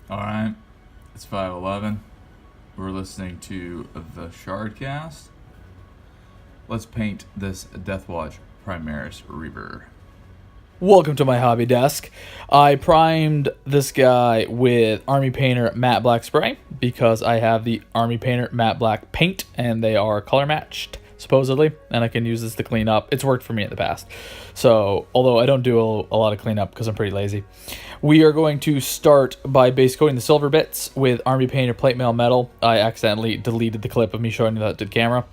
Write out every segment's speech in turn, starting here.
Alright, it's 5:11. We're listening to the Shardcast. Let's paint this Deathwatch Primaris Reiver. Welcome to my hobby desk. I primed this guy with Army Painter Matte Black Spray because I have the Army Painter Matte Black paint and they are color matched, supposedly, and I can use this to clean up. It's worked for me in the past. So, although I don't do a lot of cleanup because I'm pretty lazy. We are going to start by base coating the silver bits with Army Painter Plate Mail Metal. I accidentally deleted the clip of me showing you that to the camera.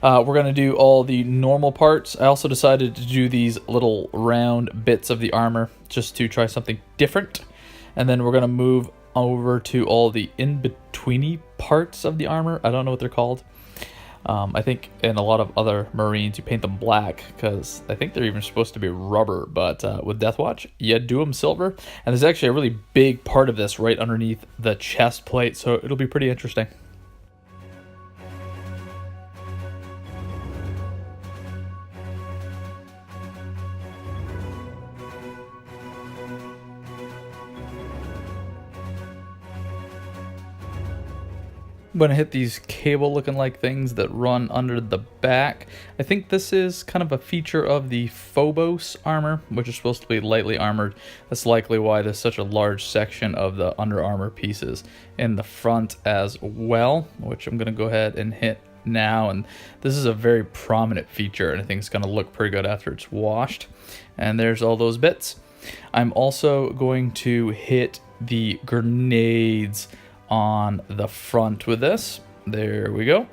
We're going to do all the normal parts. I also decided to do these little round bits of the armor just to try something different. And then we're going to move over to all the in-betweeny parts of the armor. I don't know what they're called. I think in a lot of other Marines you paint them black because I think they're even supposed to be rubber, but with Deathwatch you do them silver. And there's actually a really big part of this right underneath the chest plate, so it'll be pretty interesting. I'm going to hit these cable looking like things that run under the back. I think this is kind of a feature of the Phobos armor, which is supposed to be lightly armored. That's likely why there's such a large section of the under armor pieces in the front as well, which I'm going to go ahead and hit now. And this is a very prominent feature, and I think it's going to look pretty good after it's washed. And there's all those bits. I'm also going to hit the grenades on the front with this. There we go.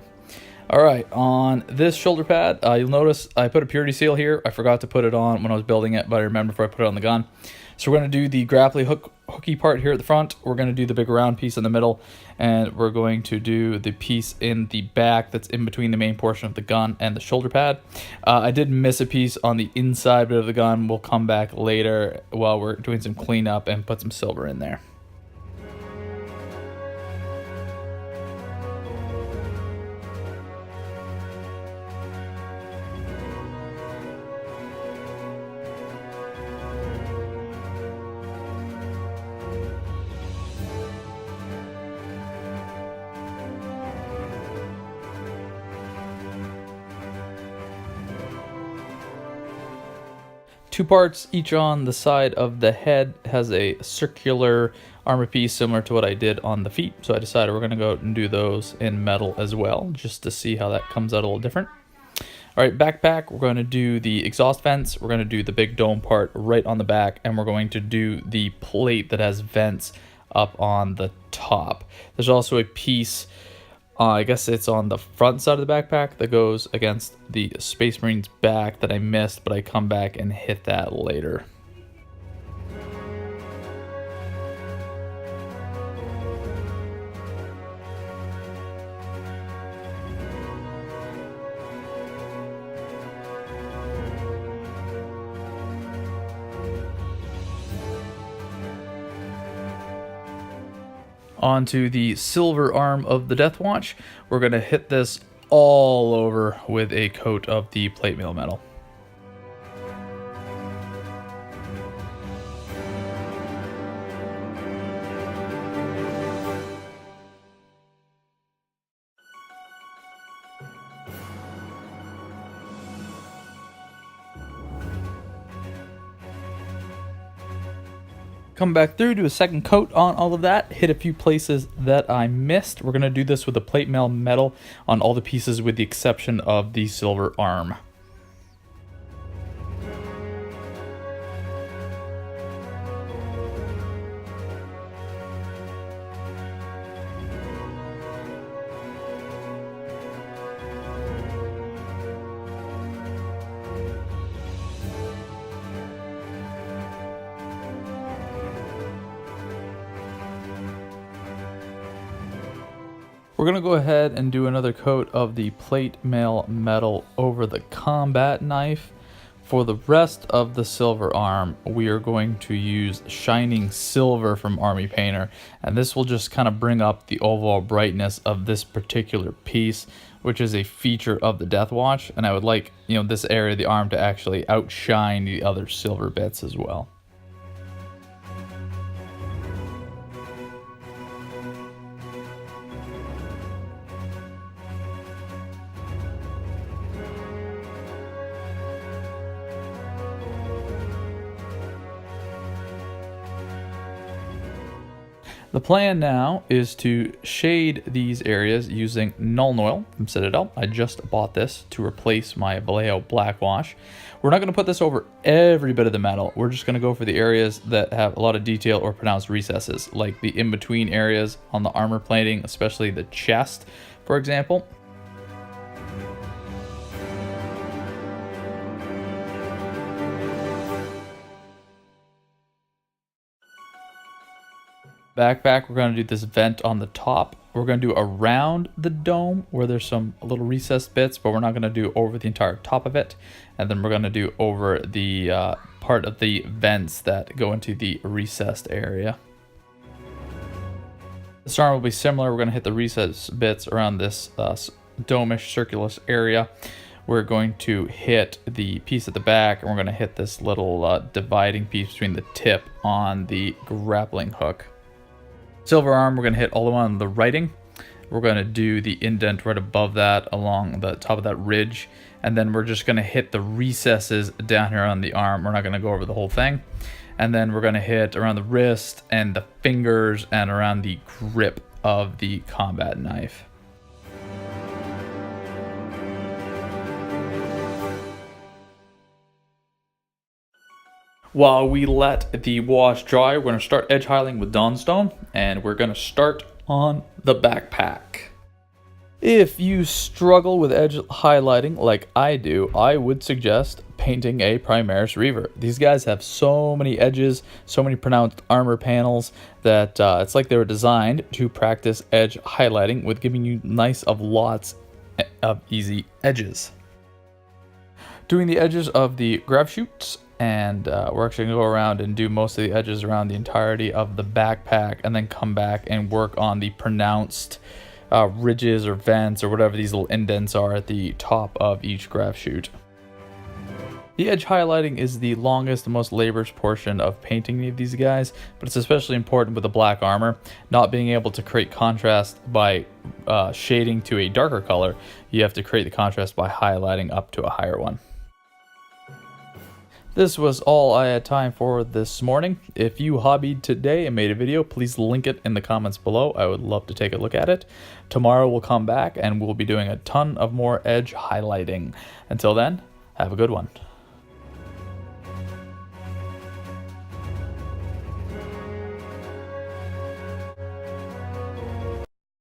All right, on this shoulder pad, you'll notice I put a purity seal here. I forgot to put it on when I was building it, but I remember if I put it on the gun. So we're going to do the grapply hooky part here at the front. We're going to do the big round piece in the middle, and we're going to do the piece in the back that's in between the main portion of the gun and the shoulder pad. I did miss a piece on the inside bit of the gun. We'll come back later while we're doing some cleanup and put some silver in there. Two parts, each on the side of the head, has a circular armor piece similar to what I did on the feet. So I decided we're going to go out and do those in metal as well, just to see how that comes out a little different. All right, backpack, we're going to do the exhaust vents. We're going to do the big dome part right on the back, and we're going to do the plate that has vents up on the top. There's also a piece, I guess it's on the front side of the backpack that goes against the Space Marine's back that I missed, but I come back and hit that later. Onto the silver arm of the Deathwatch. We're going to hit this all over with a coat of the plate mail metal. Come back through, do a second coat on all of that, hit a few places that I missed. We're going to do this with the plate mail metal on all the pieces with the exception of the silver arm. We're going to go ahead and do another coat of the plate mail metal over the combat knife. For the rest of the silver arm, we are going to use Shining Silver from Army Painter, and this will just kind of bring up the overall brightness of this particular piece, which is a feature of the Deathwatch, and I would like, this area of the arm to actually outshine the other silver bits as well. The plan now is to shade these areas using Nuln Oil from Citadel. I just bought this to replace my Vallejo Black Wash. We're not going to put this over every bit of the metal. We're just going to go for the areas that have a lot of detail or pronounced recesses, like the in-between areas on the armor plating, especially the chest, for example. Backpack, we're going to do this vent on the top. We're going to do around the dome where there's some little recessed bits, but we're not going to do over the entire top of it. And then we're going to do over the part of the vents that go into the recessed area. This arm will be similar. We're going to hit the recessed bits around this dome-ish circular area. We're going to hit the piece at the back, and we're going to hit this little dividing piece between the tip on the grappling hook. Silver arm, we're going to hit all the way on the writing. We're going to do the indent right above that along the top of that ridge. And then we're just going to hit the recesses down here on the arm. We're not going to go over the whole thing. And then we're going to hit around the wrist and the fingers and around the grip of the combat knife. While we let the wash dry, we're going to start edge highlighting with Dawnstone, and we're going to start on the backpack. If you struggle with edge highlighting like I do, I would suggest painting a Primaris Reiver. These guys have so many edges, so many pronounced armor panels that it's like they were designed to practice edge highlighting with giving you nice of lots of easy edges. Doing the edges of the grab chutes, and we're actually going to go around and do most of the edges around the entirety of the backpack, and then come back and work on the pronounced ridges or vents or whatever these little indents are at the top of each grab chute. The edge highlighting is the longest and most laborious portion of painting any of these guys, but it's especially important with the black armor. Not being able to create contrast by shading to a darker color, you have to create the contrast by highlighting up to a higher one. This was all I had time for this morning. If you hobbied today and made a video, please link it in the comments below. I would love to take a look at it. Tomorrow we'll come back and we'll be doing a ton of more edge highlighting. Until then, have a good one.